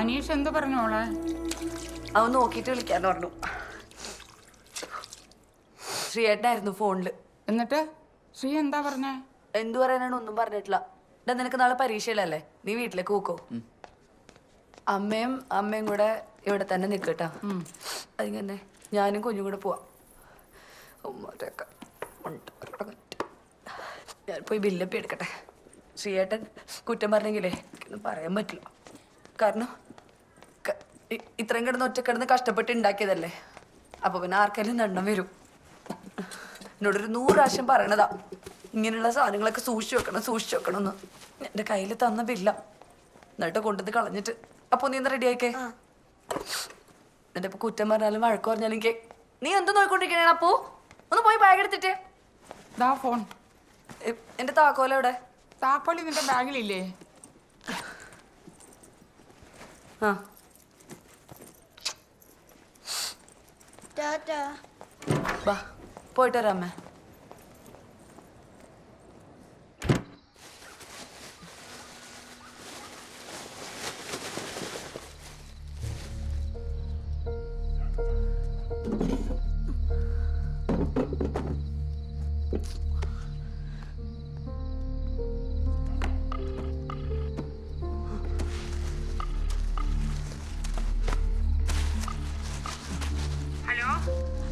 അനീഷ് എന്ത് പറഞ്ഞു മോളെ? അവൻ നോക്കിയിട്ട് വിളിക്കാന്ന് പറഞ്ഞു. ശ്രീയേട്ടനായിരുന്നു ഫോണില്. എന്നിട്ട് ശ്രീ എന്താ പറഞ്ഞേ? എന്തു പറയാനാണ്, ഒന്നും പറഞ്ഞിട്ടില്ല. ഇതാ നിനക്ക് നാളെ പരീക്ഷയിലല്ലേ, നീ വീട്ടിലേക്ക് പോക്കോ. അമ്മയും കൂടെ ഇവിടെ തന്നെ നിൽക്കട്ടാ. അതിങ്ങനെ ഞാനും കുഞ്ഞും കൂടെ പോവാം. ഞാൻ പോയി ബില്ലപ്പി എടുക്കട്ടെ. ശ്രീയേട്ടൻ കുറ്റം പറഞ്ഞെങ്കിലേ എനിക്കൊന്നും പറയാൻ പറ്റില്ല. കാരണം ഇത്രയും കിടന്ന് ഒറ്റക്കിടന്ന് കഷ്ടപ്പെട്ട് ഉണ്ടാക്കിയതല്ലേ. അപ്പൊ പിന്നെ ആർക്കെങ്കിലും ദണ്ണം വരും. എന്നോടൊരു 100 പ്രാവശ്യം പറയണതാ ഇങ്ങനെയുള്ള സാധനങ്ങളൊക്കെ സൂക്ഷിച്ചു വെക്കണം എന്ന്. എൻ്റെ കയ്യിൽ തന്ന ബില്ല എന്നിട്ട് കൊണ്ടുവന്ന് കളഞ്ഞിട്ട്. അപ്പൊ നീ എന്താ റെഡി ആയിക്കേ? എന്നിട്ട് ഇപ്പൊ കുറ്റം പറഞ്ഞാലും വഴക്ക് പറഞ്ഞാലും നീ എന്ത് നോക്കിക്കൊണ്ടിരിക്കണേ? അപ്പോ ഒന്ന് പോയി ബാഗ് എടുത്തിട്ടേ. ഫോൺ. എന്റെ താക്കോലെവിടെ? താക്കോലി നിന്റെ ബാഗിലില്ലേ? ബാ പോയിട്ട് വരാം അമ്മേ.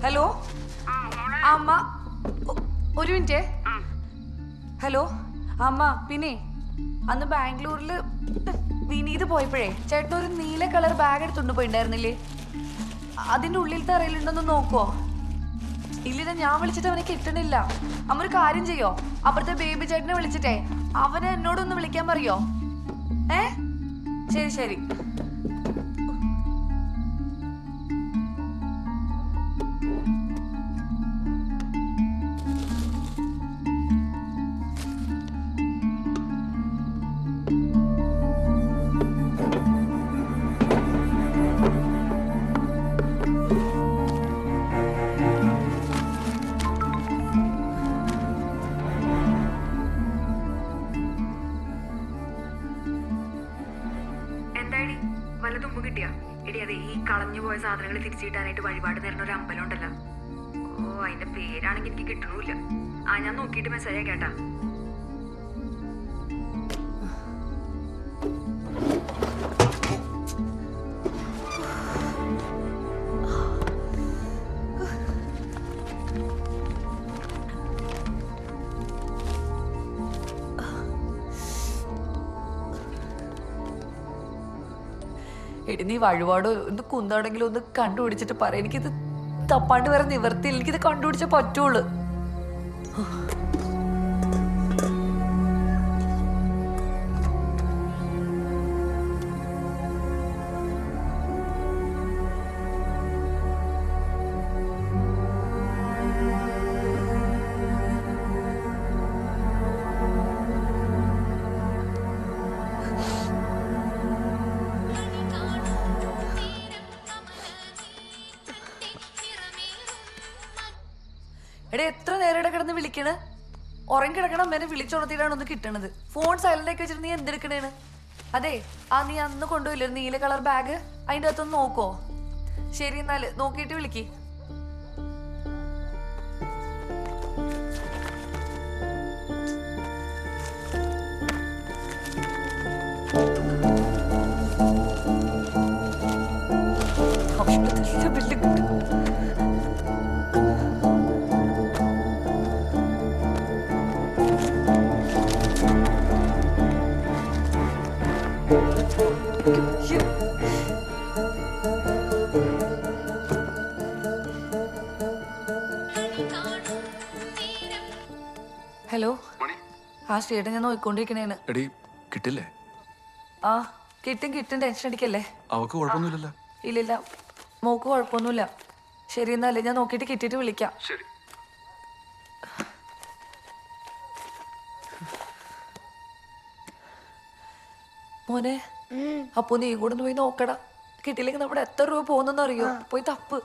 ഹലോ അമ്മ, ഒരു മിനിറ്റ്. ഹലോ അമ്മ, പിന്നെ അന്ന് ബാംഗ്ലൂരിൽ വിനീത് പോയപ്പോഴേ ചേട്ടൻ ഒരു നീല കളർ ബാഗ് എടുത്തുകൊണ്ട് പോയിണ്ടായിരുന്നില്ലേ? അതിന്റെ ഉള്ളിലത്തെ അറിയിലുണ്ടെന്ന് നോക്കുവോ? ഇല്ലില്ല, ഞാൻ വിളിച്ചിട്ട് അവനെ കിട്ടണില്ല. അമ്മ ഒരു കാര്യം ചെയ്യോ, അപ്പുറത്തെ ബേബി ചേട്ടനെ വിളിച്ചിട്ടേ അവനെ എന്നോടൊന്ന് വിളിക്കാൻ പറയോ? ശരി ശരി. തുമ്പ് കിട്ടിയാ എടി? അതെ, ഈ കളഞ്ഞു പോയ സാധനങ്ങൾ തിരിച്ചു കിട്ടാനായിട്ട് വഴിപാട് നേരുന്ന ഒരു അമ്പലം ഉണ്ടല്ലോ. അതിന്റെ പേരാണെങ്കിൽ എനിക്ക് കിട്ടണില്ല. ഞാൻ നോക്കിയിട്ട് മെസ്സേജ് കേട്ടാ. എടി നീ വഴിപാട് ഒന്ന് കുന്താണെങ്കിലും ഒന്ന് കണ്ടുപിടിച്ചിട്ട് പറ. എനിക്കിത് തപ്പാണ്ട് വേറെ നിവർത്തിയില്ല. എനിക്കിത് കണ്ടുപിടിച്ചേ പറ്റുള്ളൂ. എടേ, എത്ര നേരം കിടന്ന് വിളിക്കണ്? ഉറങ്ങി കിടക്കണം അമ്മേനെ വിളിച്ചുണർത്തിയിട്ടാണ് ഒന്ന് കിട്ടണത്. ഫോൺ സൈലന്റ് ആക്കി വെച്ചിട്ട് നീ എന്തെടുക്കണേണ്? അതെ, നീ അന്ന് കൊണ്ടുപോയില്ലേ ഒരു നീല കളർ ബാഗ്? അതിൻ്റെ അകത്തൊന്ന് നോക്കോ? ശരി, എന്നാല് നോക്കിയിട്ട് വിളിക്ക്. ഹലോ, ശ്രീയേട്ടൻ ഞാൻ നോക്കിക്കൊണ്ടിരിക്കണേന്ന്. കിട്ടില്ലേ? കിട്ടും, ടെൻഷൻ അടിക്കല്ലേ. അവക്ക് കുഴപ്പമൊന്നുമില്ലല്ലോ? ഇല്ലില്ല, മോക്ക് കുഴപ്പമൊന്നുമില്ല. ശരി, എന്നാലേ ഞാൻ നോക്കിയിട്ട് കിട്ടിയിട്ട് വിളിക്കാം. ശരി. മോനെ, അപ്പൊ നീ കൂടെ ഒന്ന് പോയി നോക്കടാ. കിട്ടിയില്ലെങ്കിൽ നമ്മുടെ എത്ര രൂപ പോകുന്നെന്ന് അറിയോ? പോയി തപ്പ്.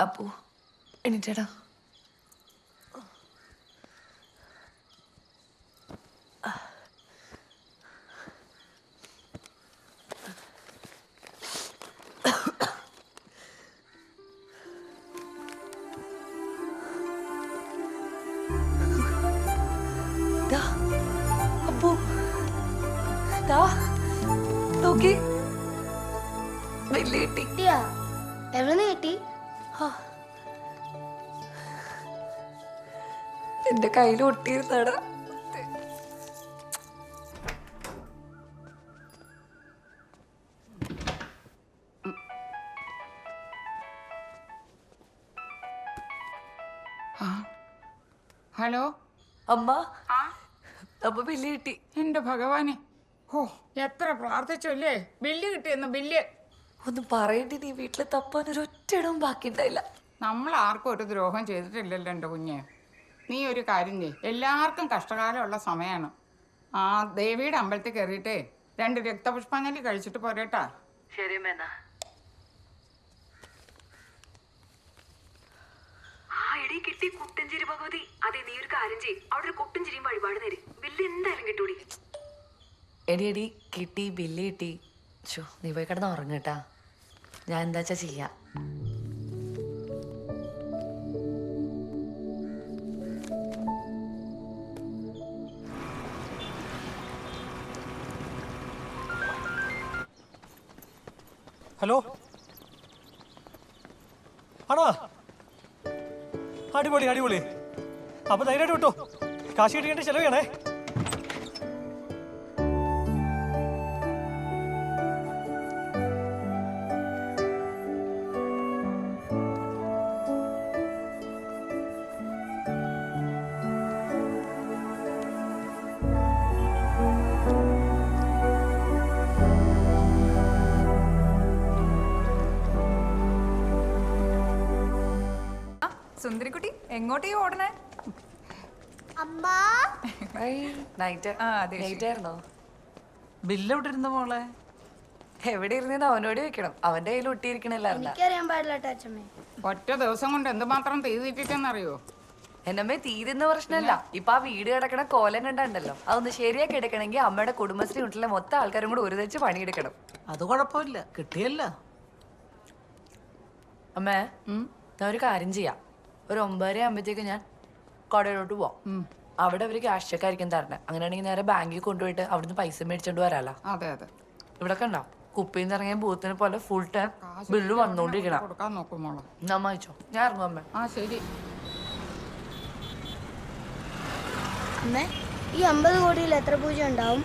അപ്പു എണീറ്റേടാ. അപ്പു നോക്കി വലിയ കിട്ടി. കിട്ടിയാ? എവിടുന്ന് കിട്ടി? എന്റെ കയ്യിൽ ഒട്ടിയിരുന്നടാ. ഹലോ അമ്മ അപ്പൊ ബില്ല് കിട്ടി. എന്റെ ഭഗവാനെ, ഓ എത്ര പ്രാർത്ഥിച്ചല്ലേ ബില്ല് കിട്ടിയെന്ന്. ബില്ല് ഒന്നും പറയണ്ടി, നീ വീട്ടിൽ തപ്പാൻ ഒരു ഒറ്റയിടവും ബാക്കിയുണ്ടായില്ല. നമ്മൾ ആർക്കും ഒരു ദ്രോഹം ചെയ്തിട്ടില്ലല്ലോ എൻ്റെ കുഞ്ഞെ. നീ ഒരു കാര്യം ചെയ്യ്, എല്ലാവർക്കും കഷ്ടകാലമുള്ള സമയമാണ്. ആ ദേവിയുടെ അമ്പലത്തിൽ കയറിയിട്ടേ 2 രക്തപുഷ്പാഞ്ജലി കഴിച്ചിട്ട് പോരേട്ടാ. ശരി മേന. ആ എടി കിട്ടി കുട്ടഞ്ചേരി ഭഗവതി. അതെ, നീ ഒരു കാര്യം ചെയ്യും, അവിടെ ഒരു കുട്ടഞ്ചേരിയും വഴിപാട് തരും. ബില്ല് എന്തായാലും കിട്ടൂടി. എടി എടി കിട്ടി, ബില്ല് കിട്ടി. നീ പോയി കിടന്ന് ഉറങ്ങട്ടാ, ഞാൻ എന്താച്ചാ ചെയ്യാ. ഹലോ, ആണോ? അടിപൊളി അടിപൊളി. അപ്പൊ ധൈര്യമായിട്ട് വിട്ടോ, കാശ് കിട്ടിയേണ്ട ചെലവ് ചെയ്യണേ. സുന്ദരിക്കുട്ടി, എങ്ങോട്ടേ ഓടണേ? ബില്ല് എവിടെ ഇരുന്ന മോളെ? എവിടെ ഇരുന്ന് അവനോട് വെക്കണം, അവന്റെ കയ്യിൽ ഒട്ടിയിരിക്കണല്ലായിരുന്ന. എനിക്കറിയാൻ പാടില്ല അച്ഛമ്മേ. ഒറ്റ ദിവസം കൊണ്ട് എന്തുമാത്രം തീ തീറ്റിട്ടെന്നറിയോ? എന്നമ്മേ തീരുന്ന പ്രശ്നമല്ല, ഇപ്പൊ ആ വീട് കിടക്കണ കോലം കണ്ടുണ്ടല്ലോ, അതൊന്ന് ശരിയാക്കി എടുക്കണമെങ്കിൽ അമ്മയുടെ കുടുംബശ്രീ വീട്ടിലെ മൊത്തം ആൾക്കാരും കൂടെ ഒരു തെച്ച് പണിയെടുക്കണം. അത് കുഴപ്പമില്ല, കിട്ടിയല്ലോ. അമ്മേ, ഞാൻ ഒരു കാര്യം ചെയ്യാം. ഒരു 9:30 ആകുമ്പോഴത്തേക്ക് ഞാൻ കടയിലോട്ട് പോവാം. അവിടെ അവര് ക്യാഷ് ചെക്ക് ആയിരിക്കും തരണേ. അങ്ങനെയാണെങ്കിൽ നേരെ ബാങ്കിൽ കൊണ്ടുപോയിട്ട് അവിടുന്ന് പൈസ മേടിച്ചോണ്ട് വരാലോ. അതെ അതെ, ഇവിടെ കണ്ടോ, കുപ്പിയിൽ നിന്ന് ഇറങ്ങിയ ബൂത്തിനെ പോലെ ഫുൾ ടൈം ബില്ല് വന്നോണ്ടിരിക്കണം. കൊടുക്കാൻ നോക്കും മോളെ. നമ്മ അയച്ചോ, ഞാൻ ഇറങ്ങും അമ്മേ. ആ ശരി. അമ്മേ, ഈ 50 കോടിയിൽ എത്ര പൂജ ഉണ്ടാവും?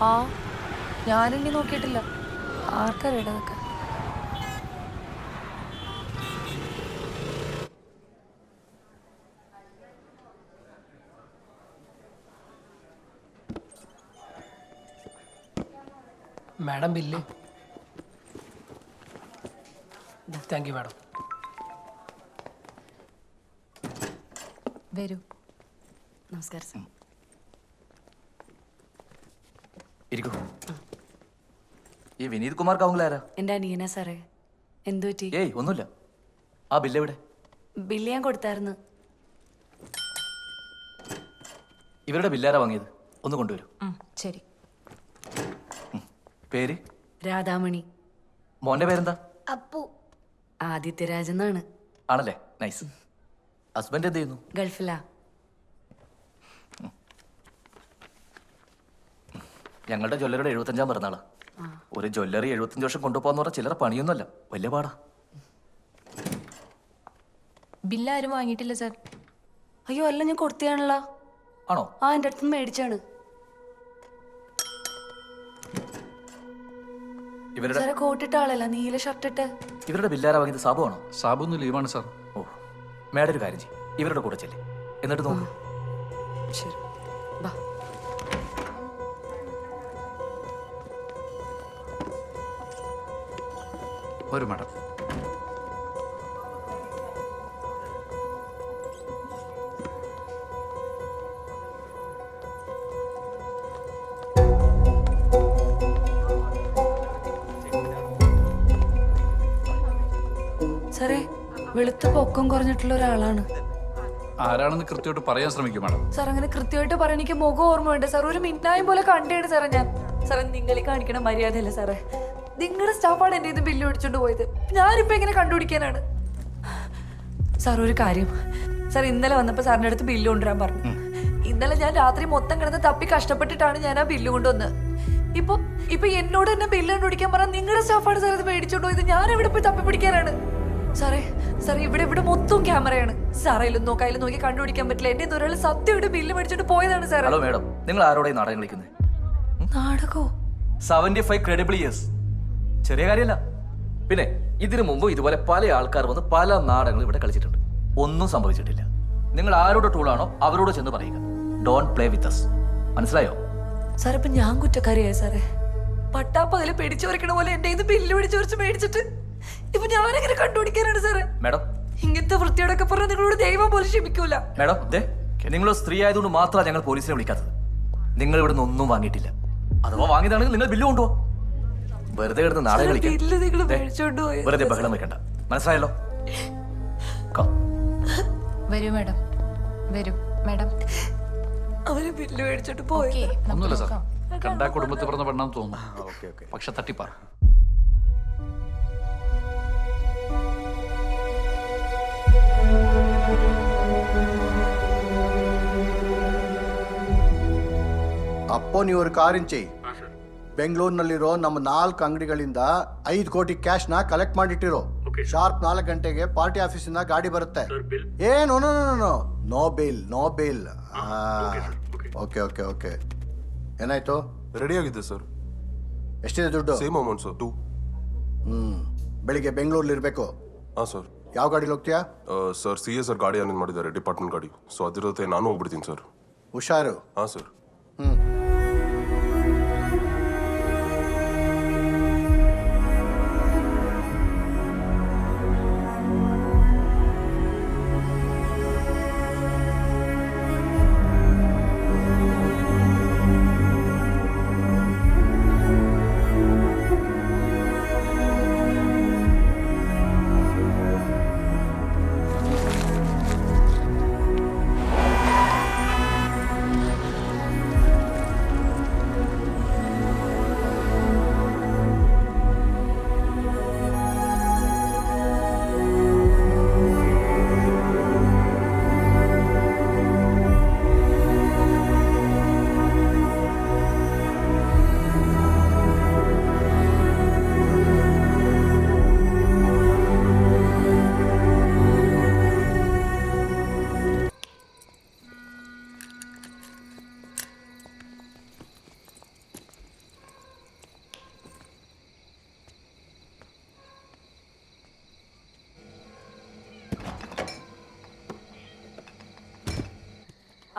ആ ഞാനെണ്ണി നോക്കിയിട്ടില്ല, ആർക്കറിയാം ഇതൊക്കെ. Madam bill. Thank you madam. വരൂ. നമസ്കാരം സാർ. ഇരിക്കൂ. ഈ വിനീത് കുമാർ കൗങ്കിലാരാ? എൻ്റെ അനിയനാ സാറേ. എന്തു പറ്റി? ഏയ് ഒന്നുമില്ല. ആ ബില്ല് എവിടെ? ബില്ല് ഞാൻ കൊടുത്തായിരുന്നു. ഇവരുടെ ബില്ലാരാ വാങ്ങിയത്? ഒന്ന് കൊണ്ടുവരൂ. ശരി. പേര്? രാധാമണി. മോന്റെ പേരെന്താ? അപ്പു. ആദിത്യരാജ് എന്നാണ്. ആണല്ലേ, നൈസ്. ഹസ്ബൻഡ് എന്ത് ചെയ്യുന്നു? ഗൾഫിലാ. ഞങ്ങളുടെ ജ്വല്ലറിയുടെ 75-ാം പിറന്നാളാ. ഒരു ജ്വല്ലറി 75 വർഷം കൊണ്ടുപോകാന്ന് പറഞ്ഞാൽ ചില്ലറ പണിയൊന്നുമല്ല, വലിയ പാടാ. ബില്ല് ആരും വാങ്ങിയിട്ടില്ല സാർ. അയ്യോ അല്ല, ഞാൻ കൊടുത്തതാണല്ലോ. ആണോ? ആ, എൻ്റെ അടുത്ത് മേടിച്ചാണ്. ഇവരുടെ സാറേ കോട്ടിട്ട ആളല്ല, നീല ഷർട്ട് ഇട്ട്. ഇവരുടെ ബില്ലാരാ വാങ്ങിയത്? സാബു ആണോ? സാബു ഒന്ന് ലീവാണ് സാർ. ഓ, മേഡം ഒരു കാര്യം ചെയ്യും, ഇവരുടെ കൂടെ ചെല്ലേ, എന്നിട്ട് നോക്കൂ. ശരി, ബാ. ഒരു മാഡം. സാറേ വെളുത്ത പൊക്കം കുറഞ്ഞിട്ടുള്ള ഒരാളാണ്. ആരാണെന്ന് കൃത്യമായിട്ട് പറയാൻ ശ്രമിക്കും മാഡം. സാർ അങ്ങനെ കൃത്യമായിട്ട് പറയാൻ എനിക്ക് മുഖം ഓർമ്മയുണ്ട് സാർ. ഒരു മിന്നായം പോലെ കണ്ടാണ് സാറേ ഞാൻ. സാറേ നിങ്ങളീ കാണിക്കണ മര്യാദയല്ല സാറേ. നിങ്ങളുടെ സ്റ്റാഫാണ് എൻ്റെ ഇത് ബില്ല് മേടിച്ചോണ്ട് പോയത്. ഞാനിപ്പോ എങ്ങനെ കണ്ടുപിടിക്കാനാണ്? സാർ ഒരു കാര്യം, സാർ ഇന്നലെ വന്നപ്പോ സാറിന്റെ അടുത്ത് ബില്ല് കൊണ്ടുവരാൻ പറഞ്ഞു. ഇന്നലെ ഞാൻ രാത്രി മൊത്തം കിടന്ന് തപ്പി കഷ്ടപ്പെട്ടിട്ടാണ് ഞാൻ ആ ബില്ല് കൊണ്ടുവന്നത്. ഇപ്പൊ എന്നോട് തന്നെ ബില്ല് കണ്ടുപിടിക്കാൻ പറഞ്ഞാൽ നിങ്ങളുടെ സ്റ്റാഫാണ് സാർ ഇത് മേടിച്ചോണ്ട് പോയത്. ഞാൻ എവിടെ പോയി തപ്പി പിടിക്കാനാണ്? സാറേ ഇവിടെ മൊത്തം ക്യാമറയാണ്. സാറേലും നോക്കായാലും നോക്കി കണ്ടുപിടിക്കാൻ പറ്റില്ല. എന്റെ ഒരാൾ സത്യമായിട്ട് ബില്ല് മേടിച്ചോണ്ട് പോയതാണ് സാർ. ഹലോ മാഡം, നിങ്ങൾ ആരോടെ നാടകം കളിക്കുന്നത്? നാടകോ? 75 ക്രെഡിബിൾ ഇയേഴ്സ് ചെറിയ കാര്യമല്ല. പിന്നെ ഇതിനു മുമ്പ് ഇതുപോലെ പല ആൾക്കാർ വന്ന് പല നാടകങ്ങൾ ഇവിടെ കളിച്ചിട്ടുണ്ട്. ഒന്നും സംഭവിച്ചിട്ടില്ല. നിങ്ങൾ ആരോട് ടൂളാണോ അവരോട് ചെന്ന് പറയുക. Don't play with us. മനസ്സിലായോ? സാർ ഇപ്പൊ ഞാൻ കുറ്റക്കാരിയായി സാറേ. പട്ടാപ്പകല് പിടിച്ചു വരയ്ക്കണ പോലെ എന്റെ ഇത് ബില്ല് പിടിച്ചു മേടിച്ചിട്ട് ഇപ്പൊ ഞാനെങ്ങനെ കണ്ടുപിടിക്കാനാണ് സാറേ? മാഡം, ഇങ്ങനത്തെ വൃത്തിയോടൊക്കെ പറഞ്ഞാൽ നിങ്ങളോട് ദൈവം പോലും ക്ഷമിക്കൂല. മാഡം, നിങ്ങൾ സ്ത്രീ ആയതുകൊണ്ട് മാത്രമാണ് ഞങ്ങൾ പോലീസിനെ വിളിക്കാത്തത്. നിങ്ങൾ ഇവിടുന്ന് ഒന്നും വാങ്ങിയിട്ടില്ല. അഥവാ വാങ്ങിയതാണെങ്കിൽ നിങ്ങൾ ബില്ല് കൊണ്ടുപോ. വെറുതെ കിടന്ന് നാടകം കളിക്കാൻ ബില്ല് നിങ്ങൾ മേടിച്ചോണ്ട് പോയത്. വെറുതെ ബഹളം വെക്കണ്ട. മനസ്സിലായല്ലോ? Come. വരൂ മാഡം, വരൂ മാഡം. അവര് ബില്ല് മേടിച്ചോണ്ട് പോയത്. ഓക്കേ, നമുക്ക് ഒന്നുമില്ല സാർ, നോക്കാം. കണ്ടാ കുടുംബത്തിൽ പറഞ്ഞ പെണ്ണാന്ന് തോന്നുന്നു. പക്ഷെ തട്ടിപ്പാ. ಅಪ್ಪೋ ನೀವು ಒಂದು ಕಾರಿನ ಚೆಯ್ ಬೆಂಗಳೂರಿನಲ್ಲಿರೋ ನಮ್ಮ 4 ಅಂಗಡಿಗಳಿಂದ 5 ಕೋಟಿ ಕ್ಯಾಶ್ನ ಕಲೆಕ್ಟ್ ಮಾಡಿಟ್ಟಿರೋ. ಶಾರ್ಪ್ 4 ಗಂಟೆಗೆ ಪಾರ್ಟಿ ಆಫೀಸಿಂದ ಗಾಡಿ ಬರುತ್ತೆ. ಏನು no bill. Okay okay okay. ಏನಾಯ್ತು? ರೆಡಿ ಆಗಿದೆ ಸರ್. ಎಷ್ಟಿದೆ ದುಡ್ಡು? Same amount sir, 2. ಬೆಳಿಗ್ಗೆ ಬೆಂಗಳೂರಲ್ಲಿ ಇರಬೇಕು. ಹಾಂ ಸರ್. ಯಾವ ಗಾಡಿಲಿ ಹೋಗ್ತೀಯಾ? ಸರ್ ಸಿ ಎ ಸರ್ ಗಾಡಿ ಅರೇಂಜ್ ಮಾಡಿದ್ದಾರೆ, ಡಿಪಾರ್ಟ್ಮೆಂಟ್ ಗಾಡಿ. ಸೊ ಅದ್ರ ಜೊತೆ ನಾನು ಹೋಗ್ಬಿಡ್ತೀನಿ ಸರ್. ಹುಷಾರು. ಹಾಂ ಸರ್.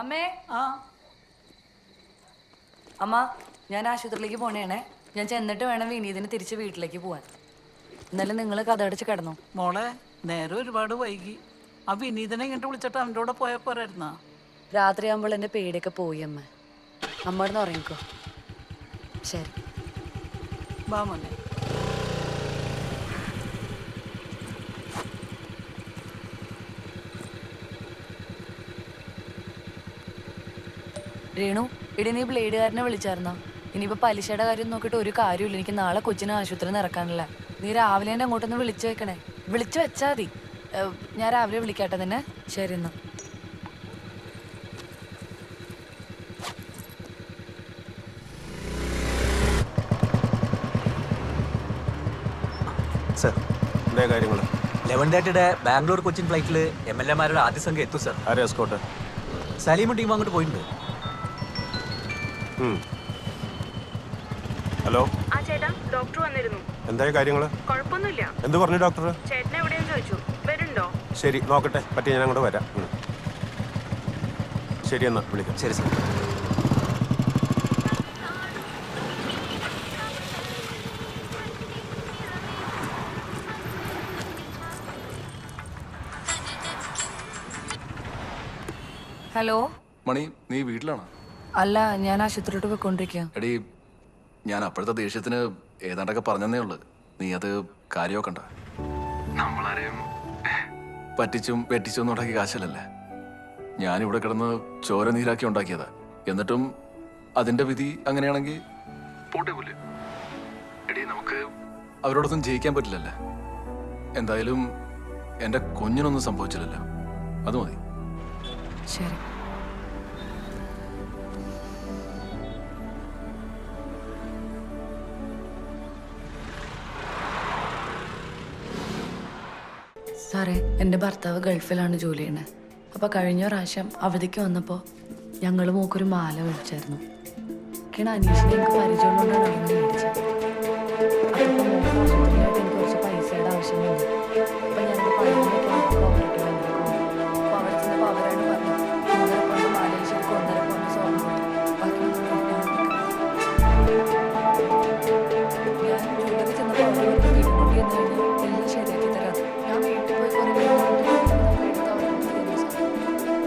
അമ്മേ, അമ്മ ഞാൻ ആശുപത്രിയിലേക്ക് പോണേണേ. ഞാൻ ചെന്നിട്ട് വേണം വിനീതിന് തിരിച്ച് വീട്ടിലേക്ക് പോവാൻ. എന്നാലും നിങ്ങൾ കഥ അടച്ച് കിടന്നു. മോളെ നേരെ ഒരുപാട് വൈകി. ആ വിനീതനെ ഇങ്ങോട്ട് വിളിച്ചിട്ട് അവൻ്റെ കൂടെ പോയാൽ പോരായിരുന്നാ? രാത്രിയാകുമ്പോൾ എൻ്റെ പേടിയൊക്കെ പോയി അമ്മ. അമ്മ ഇവിടുന്ന് ഉറങ്ങിക്കോ. ശരി. വാ മോനെ. രേണു, ഇടി നീ ബ്ലേഡുകാരനെ വിളിച്ചായിരുന്നോ? ഇനിയിപ്പോ പലിശയുടെ കാര്യം നോക്കിയിട്ട് ഒരു കാര്യമില്ല. എനിക്ക് നാളെ കൊച്ചിനെ ആശുപത്രി നിറക്കാനില്ല. നീ രാവിലെ തന്നെ അങ്ങോട്ടൊന്ന് വിളിച്ചു വെക്കണേ. വിളിച്ചു വെച്ചാൽ മതി. ഞാൻ രാവിലെ വിളിക്കാട്ടെ നിന്നെ. ശരി എന്നാ. സർ, എന്താ കാര്യങ്ങൾ? 11:30 ബാംഗ്ലൂർ കൊച്ചിൻ ഫ്ലൈറ്റിൽ MLA-മാരുടെ ആദ്യ സംഘം എത്തും സർ. ആരെ എസ്കോട്ട്? സലീമും ടീം അങ്ങോട്ട് പോയിട്ടുണ്ട്. ഹലോ. ആ ചേട്ടാ, ഡോക്ടർ വന്നിരുന്നു. എന്തായ കാര്യങ്ങൾ? കുഴപ്പമൊന്നുമില്ല. എന്ത് പറഞ്ഞു ഡോക്ടർ? ചേട്ടൻ എവിടെയെന്ന് ചോദിച്ചു. വരുന്നുണ്ടോ? ശരി, നോക്കട്ടെ. പറ്റി ഞാൻ അങ്ങോട്ട് വരാം. ശരി എന്നാ വിളിക്കാം. ശരി സർ. ഹലോ മണി, നീ വീട്ടിലാണോ? അല്ല, ഞാൻ ആശുപത്രിയിലോട്ട് പോയിക്കൊണ്ടിരിക്കുക. എടീ, ഞാൻ അപ്പോഴത്തെ ദേഷ്യത്തിന് ഏതാണ്ടൊക്കെ പറഞ്ഞതേ ഉള്ളു. നീ അത് കാര്യമൊക്കെ നമ്മളാരെയും പറ്റിച്ചും വെട്ടിച്ചും ഒന്നും ഉണ്ടാക്കിയ കാശല്ലല്ലേ. ഞാനിവിടെ കിടന്ന് ചോര നീരാക്കി ഉണ്ടാക്കിയതാ. എന്നിട്ടും അതിന്റെ വിധി അങ്ങനെയാണെങ്കിൽ പോട്ടെ പോലെ. എടീ, നമുക്ക് അവരോടൊന്നും ജയിക്കാൻ പറ്റില്ലല്ലേ. എന്തായാലും എൻ്റെ കുഞ്ഞിനൊന്നും സംഭവിച്ചില്ലല്ലോ, അത് മതി. ശരി. സാറേ, എൻ്റെ ഭർത്താവ് ഗൾഫിലാണ് ജോലി ചെയ്യുന്നത്. അപ്പോൾ കഴിഞ്ഞ പ്രാവശ്യം അവധിക്ക് വന്നപ്പോൾ ഞങ്ങൾ മൂക്കൊരു മാല മേടിച്ചായിരുന്നു. ഒക്കെയാണ് അനീഷിനെ എനിക്ക് പരിചയമുള്ളതുകൊണ്ടാണ് അങ്ങനെ മേടിച്ചത്. അപ്പോൾ മോശത്തിലായിട്ട് എനിക്ക് കുറച്ച് പൈസയുടെ ആവശ്യം വന്നു. അപ്പോൾ ഞങ്ങൾ പഴയൊക്കെ കോപ്പറേറ്റീവ് ബാങ്കിലേക്ക് പോകും. അപ്പോൾ അവിടെ ചെന്നപ്പോൾ അവരാണ് പറഞ്ഞത് 3.5 പൗണ്ട് മാലയിൽ ശരിക്കും 1.5 പൗണ്ട് സ്വർണ്ണം കിട്ടും. ബാക്കി ഞാൻ ജോലിക്ക് ചെന്നപ്പോൾ അവർ പറഞ്ഞ് വീട്ടിൽ എന്ന് കഴിഞ്ഞാൽ എല്ലാം ശരിയാക്കി തരാം. ഞാൻ വീട്ടിൽ പോയി കുറേ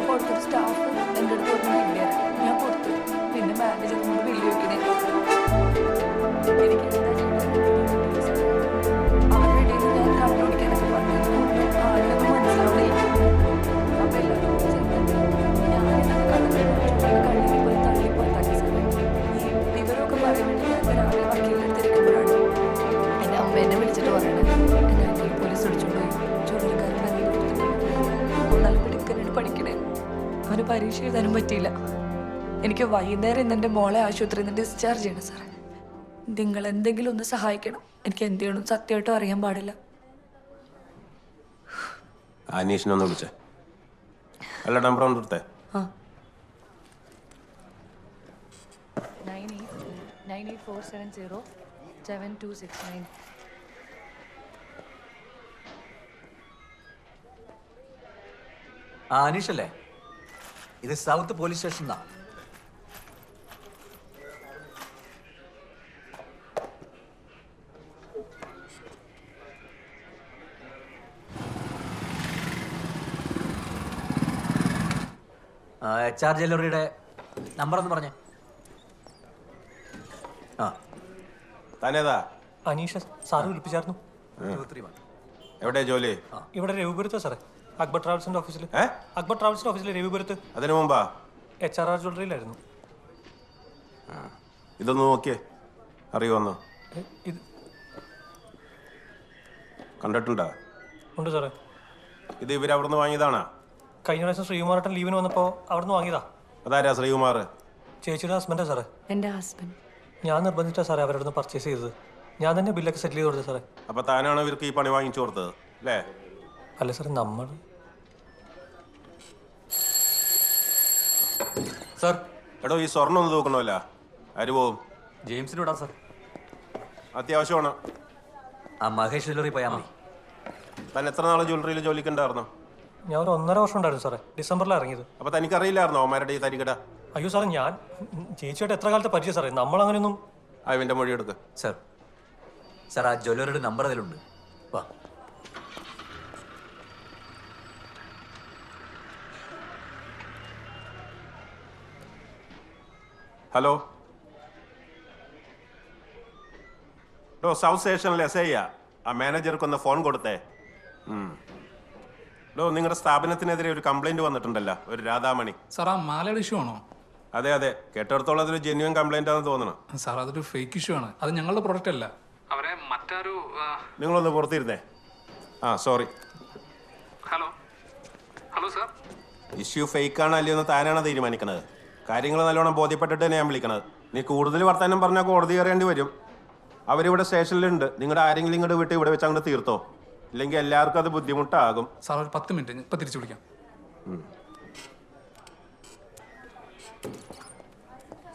കൊടുത്തൊരു സ്റ്റാഫ് എൻ്റെ അടുത്ത് പറഞ്ഞ ബില്ല് ഞാൻ കൊടുത്തു. പിന്നെ മാനേജർ കൊണ്ട് ബില്ല് വെക്കണേ. എനിക്ക് എന്താ അവരുടെ ഇടയിൽ നിന്ന് ഞാൻ കണ്ടുപിടിക്കാനൊക്കെ പറഞ്ഞു. ആരും മനസ്സിലാവണേ. അപ്പം എല്ലാവരും ഞാനിതൊക്കെ കള്ളിയിൽ പോയി തള്ളി പുറത്താക്കിയ സമയം ഈ വിവരമൊക്കെ പറയാൻ വേണ്ടി ഞാൻ രാവിലെ വക്കീലെടുത്തിരിക്കുമ്പോഴാണ് എൻ്റെ അമ്മ എന്നെ വിളിച്ചിട്ട് പറയണേ, ഞാൻ പോലീസ് വിളിച്ചോണ്ട് പോയി ജോലിക്കാരൻ പനി നല്ല പിടിക്കാനായിട്ട് പഠിക്കണേ. അവന് പരീക്ഷ എഴുതാനും പറ്റിയില്ല. എനിക്ക് വൈകുന്നേരം ഇന്ന് എൻ്റെ മോളെ ആശുപത്രിയിൽ നിന്ന് ഡിസ്ചാർജ് ചെയ്യണം സാറേ. നിങ്ങൾ എന്തെങ്കിലും ഒന്ന് സഹായിക്കണം. എനിക്ക് എന്ത് ചെയ്യണം സത്യമായിട്ടും അറിയാൻ പാടില്ല. അനീഷിനൊന്ന് വിളിച്ചേ. അല്ല, നമ്പർ ഒന്ന് എടുത്തേ. ആ 9847072269. ആ അനീഷല്ലേ, ഇത് സൗത്ത് പോലീസ് സ്റ്റേഷനാ. HR ജ്വല്ലറിയുടെ നമ്പർ ഒന്ന് പറഞ്ഞേ. ആ താനേതാ? അനീഷ സാറ് വിളിപ്പിച്ചായിരുന്നു. എവിടെ ജോലി? ഇവിടെ രവിപുരത്താ സാറേ, അക്ബർ ട്രാവൽസിന്റെ ഓഫീസിൽ. അക്ബർ ട്രാവൽസിന്റെ ഓഫീസിൽ രവിപുരത്ത്. അതിനു മുമ്പാ HRR ജ്വല്ലറിയിലായിരുന്നു. ഇതൊന്ന് നോക്കിയേ, അറിയുമെന്നോ? ഇത് കണ്ടിട്ടുണ്ടോ? ഉണ്ട് സാറേ. ഇത് ഇവരവിടുന്ന് വാങ്ങിയതാണാ? കഴിഞ്ഞ പ്രാവശ്യം ശ്രീകുമാരേട്ടൻ ലീവിന് വന്നപ്പോൾ അവിടുന്ന് വാങ്ങിയതാ. അതാരാ ശ്രീകുമാർ? ചേച്ചിയുടെ ഹസ്ബൻഡാ സാറേ. എൻ്റെ ഹസ്ബൻഡ്. ഞാൻ നിർബന്ധിച്ചാ സാറേ അവരുടെ നിന്ന് പർച്ചേസ് ചെയ്തത്. ഞാൻ തന്നെ ബില്ലൊക്കെ സെറ്റിൽ ചെയ്ത് കൊടുത്തത് സാറേ. അപ്പൊ താനാണ് ഇവർക്ക് ഈ പണി വാങ്ങിച്ചു കൊടുത്തത് അല്ലേ? അല്ല സാറേ, നമ്മൾ സാർ. എടോ, ഈ സ്വർണ്ണം ഒന്ന് തൂക്കണമല്ല. ആര് പോവും? ജെയിംസിന് വിടാം സാർ. അത്യാവശ്യമാണ്. ആ മഹേഷ് ജ്വല്ലറി പോയാൽ മതി. താൻ എത്ര നാൾ ജ്വല്ലറിയിൽ ജോലിക്കുണ്ടായിരുന്നോ? ഞാൻ ഒരു 1.5 വർഷം ഉണ്ടായിരുന്നു സാറേ. ഡിസംബറിലാണ് ഇറങ്ങിയത്. അപ്പൊ തനിക്കറിയില്ലായിരുന്നോ അവന്മാരുടെ ഈ തരികട? അയ്യോ സാറേ, ഞാൻ ചേച്ചിയായിട്ട് എത്ര കാലത്തെ പരിചയം സാറേ. നമ്മളങ്ങനെയൊന്നും. അവൻ്റെ മൊഴി എടുക്ക്. സാർ, സാർ ആ ജ്വല്ലറിയുടെ നമ്പർ അതിലുണ്ട്. വാ. ഹലോ, സൗത്ത് സ്റ്റേഷനിൽ SI ആ മാനേജർക്കൊന്ന് ഫോൺ കൊടുത്തേ. നിങ്ങളുടെ സ്ഥാപനത്തിനെതിരെ ഒരു കംപ്ലൈന്റ് വന്നിട്ടുണ്ടല്ലോ, ഒരു രാധാമണി. സാർ, ആ മാലയുടെ ഇഷ്യൂ ആണോ? അതെ അതെ, കേട്ടിടത്തോളം അതൊരു ജെന്യുവൻ കംപ്ലൈന്റ് ആണെന്ന് തോന്നണം. സാർ, അതൊരു ഫേക്ക് ഇഷ്യൂ ആണ്. അത് ഞങ്ങളുടെ പ്രൊഡക്റ്റ് അല്ല. അവരെ മറ്റൊരു നിങ്ങളൊന്ന് പുറത്തിരുന്നേ. Sorry. Hello hello sir. Issue fake ആണോ അല്ലയോ എന്ന് താനാണ് തീരുമാനിക്കണത്. കാര്യങ്ങൾ നല്ലോണം ബോധ്യപ്പെട്ടിട്ട് തന്നെ ഞാൻ വിളിക്കണത്. നീ കൂടുതൽ വർത്താനം പറഞ്ഞാൽ കോടതി കയറേണ്ടി വരും. അവരിവിടെ സ്റ്റേഷനിലുണ്ട്. നിങ്ങളുടെ ആരെങ്കിലും ഇങ്ങോട്ട് വിട്ട് ഇവിടെ വെച്ച് അങ്ങോട്ട് തീർത്തോ, ഇല്ലെങ്കിൽ എല്ലാവർക്കും അത് ബുദ്ധിമുട്ടാകും. സാർ, ഒരു 10 മിനിറ്റ് ഇപ്പം തിരിച്ചു വിളിക്കാം.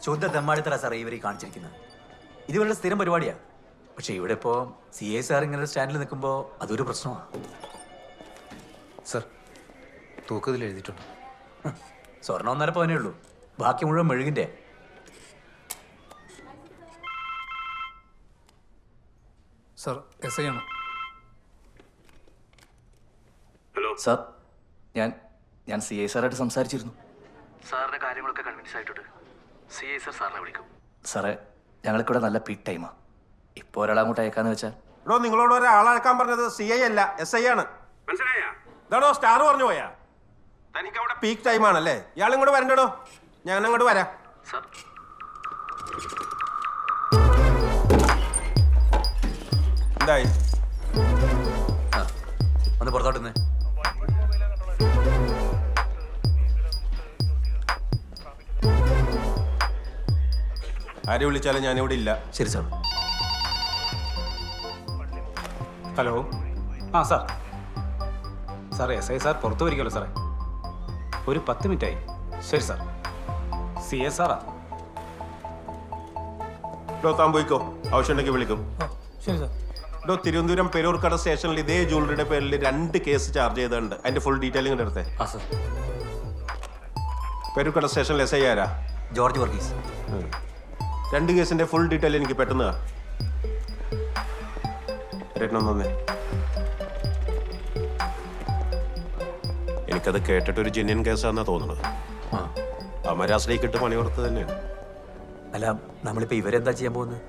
ശുദ്ധ തെമ്മാടിത്തര സാർ ഇവർ കാണിച്ചിരിക്കുന്നത്. ഇതുവരുടെ സ്ഥിരം പരിപാടിയാണ്. പക്ഷെ ഇവിടെ ഇപ്പോൾ CA സാർ ഇങ്ങനെ ഒരു സ്റ്റാൻഡിൽ നിൽക്കുമ്പോൾ അതൊരു പ്രശ്നമാണ്. സാർ, തൂക്കത്തിൽ എഴുതിയിട്ടുണ്ട്. സ്വർണ്ണം 1.5 പവനേ ഉള്ളൂ, ബാക്കി മുഴുവൻ മെഴുകിൻ്റെ. സാർ, SI ആണ്. ഹലോ സാർ, ഞാൻ CA സാറായിട്ട് സംസാരിച്ചിരുന്നു. സാറിൻ്റെ കാര്യങ്ങളൊക്കെ കൺവിൻസ് ആയിട്ടുണ്ട്. CA സാർ സാറിനെ വിളിക്കും. സാറേ, ഞങ്ങൾക്കിവിടെ നല്ല പീക്ക് ടൈമാണ്. ഇപ്പോൾ ഒരാളെ അങ്ങോട്ട് അയക്കാന്ന് വെച്ചാൽ. നിങ്ങളോട് ഒരാളാക്കാൻ പറഞ്ഞത് CI അല്ല, SI ആണ്. മനസ്സിലായ? ഇതാണോ സ്റ്റാർ പറഞ്ഞു പോയാ? തനിക്ക് അവിടെ പീക്ക് ടൈം ആണല്ലേ? ഇയാൾ ഇങ്ങോട്ട് വരണ്ടോ? ഞാൻ അങ്ങോട്ട് വരാം. എന്തായി? ഒന്ന് പുറത്തോട്ട് നിന്ന്. ആരെ വിളിച്ചാലും ഞാനിവിടെ ഇല്ല. ശരി സാർ. ഹലോ. ആ sir. Sir S I sir പുറത്തു വരികയല്ലോ സാറേ. ഒരു 10 മിനിറ്റായി. ശരി സാർ. CS Sarah. താൻ പോയിക്കോ, ആവശ്യമുണ്ടെങ്കിൽ വിളിക്കും. ശരി സാർ. തിരുവനന്തപുരം പെരൂർക്കട സ്റ്റേഷനിൽ ഇതേ ജ്വല്ലറിയുടെ പേരിൽ 2 കേസ് ചാർജ് ചെയ്തിട്ടുണ്ട്. അതിന്റെ ഫുൾ ഡീറ്റെയിലിംഗ് എടുത്തേ. ആ സാർ. പെരൂർക്കട സ്റ്റേഷനിൽ SI ആരാ? ജോർജ് വർഗീസ്. 2 കേസിന്റെ ഫുൾ ഡീറ്റെയിൽ എനിക്ക് പെട്ടെന്ന് തന്നേ. എനിക്കത് കേട്ടിട്ട് ഒരു ജെന്യൻ കേസാന്നാ തോന്നുന്നത്. അമരാസിലേക്ക് ഇട്ട് പണി കൊടുത്ത് തന്നെയാണ്. അല്ല, നമ്മളിപ്പോ ഇവരെന്താ ചെയ്യാൻ പോകുന്നത്?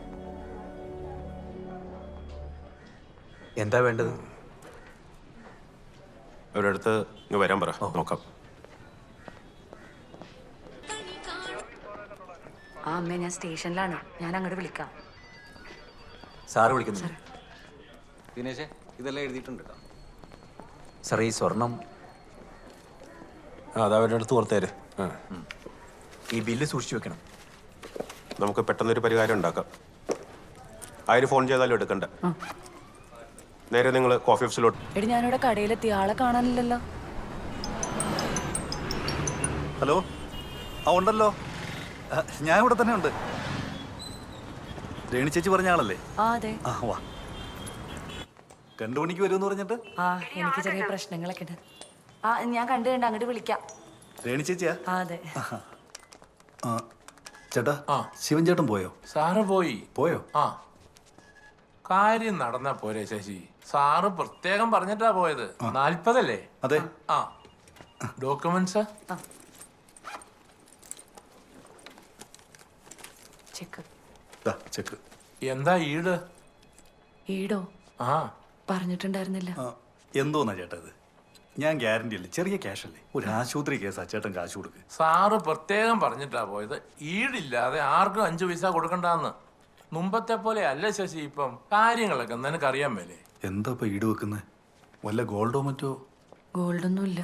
എന്താ വേണ്ടത്? അവരുടെ അടുത്ത് ഇങ്ങ് വരാൻ പറ, നോക്കാം. ആ അമ്മേ, ഞാൻ സ്റ്റേഷനിലാണ്. ഞാൻ അങ്ങോട്ട് വിളിക്കാം. സാറ് വിളിക്കുന്നു. ദിനേശേ, ഇതെല്ലാം എഴുതിയിട്ടുണ്ട്. സാർ, ഈ സ്വർണം അത് അവരുടെ അടുത്ത് കൊടുത്തേര്. ഈ ബില്ല് സൂക്ഷിച്ചു വെക്കണം. നമുക്ക് പെട്ടെന്നൊരു പരിഹാരം ഉണ്ടാക്കാം. ആര് ഫോൺ ചെയ്താലും എടുക്കണ്ട. നേരെ നിങ്ങൾ കോഫി ഓഫീസിലോട്ട്. എടി, ഞാനിവിടെ കടയിലെത്തി, ആളെ കാണാനില്ലല്ലോ. ഹലോ. ആ ഉണ്ടല്ലോ, ഞാൻ ഇവിടെ തന്നെ ഉണ്ട്. രേണി ചേച്ചി പറഞ്ഞ ആളല്ലേ? ആ അതെ. ആ വാ. 2 മണിക്ക് വരുമെന്ന് പറഞ്ഞിട്ട്. ആ, എനിക്ക് ചെറിയ പ്രശ്നങ്ങളൊക്കെ ഉണ്ട്. ആ, ഞാൻ കണ്ടു അങ്ങോട്ട് വിളിക്കാം. രേണി ചേച്ചിയാ? ആ അതെ. ചേട്ടാ, ശിവൻ ചേട്ടൻ പോയോ? സാറ് പോയോ? ആ, കാര്യം നടന്നാ പോരെ ശശി. സാറ് പ്രത്യേകം പറഞ്ഞിട്ടാ പോയത്. 40 അല്ലേ? അതെ. ആ, ഡോക്യുമെന്റ്സ് ചെക്ക്. ചെക്ക്. എന്താ ഈട്? ഈടോ? ആ, പറഞ്ഞിട്ടുണ്ടായിരുന്നില്ല. എന്തോന്നാ ചേട്ടാ ഇത്? ഞാൻ ഗ്യാരണ്ടി അല്ലേ, ചെറിയ ക്യാഷ് അല്ലേ. ഒരു ആശുപത്രി കേസാ, ചേട്ടൻ കാശ് കൊടുക്ക്. സാറ് പ്രത്യേകം പറഞ്ഞിട്ടാ പോയത്. ഈടില്ലാതെ ആർക്കും 5 പൈസ കൊടുക്കണ്ടെന്ന്. മുമ്പത്തെ പോലെ അല്ല ശശി ഇപ്പം. കാര്യങ്ങളൊക്കെ നിനക്കറിയാൻ മേലേ. എന്താ ഇപ്പൊ ഈട് വെക്കുന്നത്? വല്ല ഗോൾഡോ മറ്റോ? ഗോൾഡൊന്നും ഇല്ല.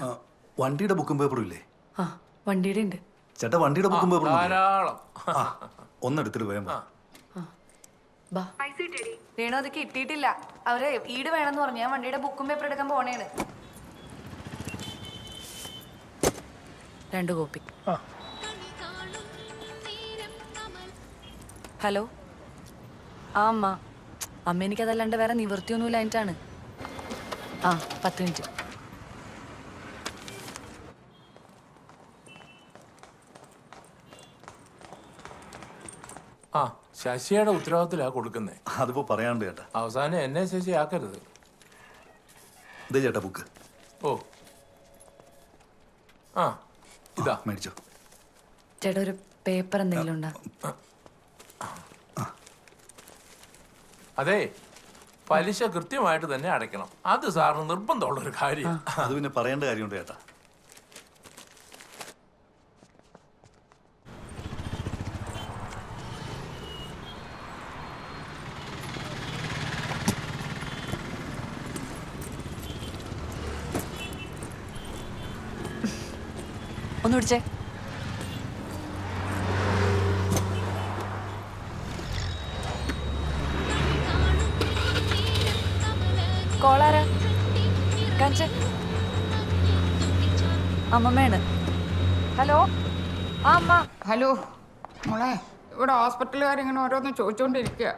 വണ്ടിയുടെ ബുക്കും പേപ്പറും ഇല്ലേ? ആ, വണ്ടിയുടെ ഉണ്ട്. ചേട്ടാ, വണ്ടിയുടെ ബുക്കും പേപ്പറും ധാരാളം. ഒന്നെടുത്തിട്ട് വേഗം വാ. രേണു, അത് കിട്ടിയിട്ടില്ല. അവര് ഈട് വേണമെന്ന് പറഞ്ഞു. ഞാൻ വണ്ടിയുടെ ബുക്കും പേപ്പർ എടുക്കാൻ പോണേണ്. 2 കോപ്പി. ഹലോ. ആ അമ്മ. അമ്മ, എനിക്കതല്ലാണ്ട് വേറെ നിവൃത്തിയൊന്നുമില്ല. അതിനാണ്. ആ, 10 മിനിറ്റ്. ആ, ശശിയുടെ ഉത്തരവാദിത്തത്തിലാ കൊടുക്കുന്നേ. അതിപ്പോ പറയാണ്ട് ചേട്ടാ. അവസാനം എന്നെ ശശി ആക്കരുത്. ഇതേ ചേട്ടാ ബുക്ക്. ഓ, ആ ഇതാ മേടിച്ചോ. ചേട്ടാ, ഒരു പേപ്പർ എന്തെങ്കിലും ഉണ്ടോ? അതെ, പലിശ കൃത്യമായിട്ട് തന്നെ അടയ്ക്കണം. അത് സാറിന് നിർബന്ധമുള്ള ഒരു കാര്യം. അത് പിന്നെ പറയേണ്ട കാര്യമുണ്ട് ചേട്ടാ. ഒന്ന് പിടിച്ചേ. കോളാരാ? കാണിച്ചേ. അമ്മമ്മയാണ്. ഹലോ. ആ അമ്മ. ഹലോ മോളെ, ഇവിടെ ഹോസ്പിറ്റലുകാരിങ്ങനെ ഓരോന്ന് ചോദിച്ചുകൊണ്ടിരിക്കുക.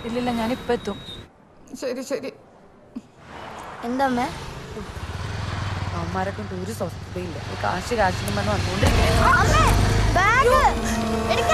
ഇല്ലില്ല, ഞാനിപ്പോൾ എത്തും. ശരി ശരി. എന്താമ്മേ? അമ്മമാരെ കൊണ്ട് ഒരു സ്വസ്ഥതയില്ല. കാശിനും പറഞ്ഞ് വന്നുകൊണ്ടിരിക്കുക. ബാഗ് എടുക്ക.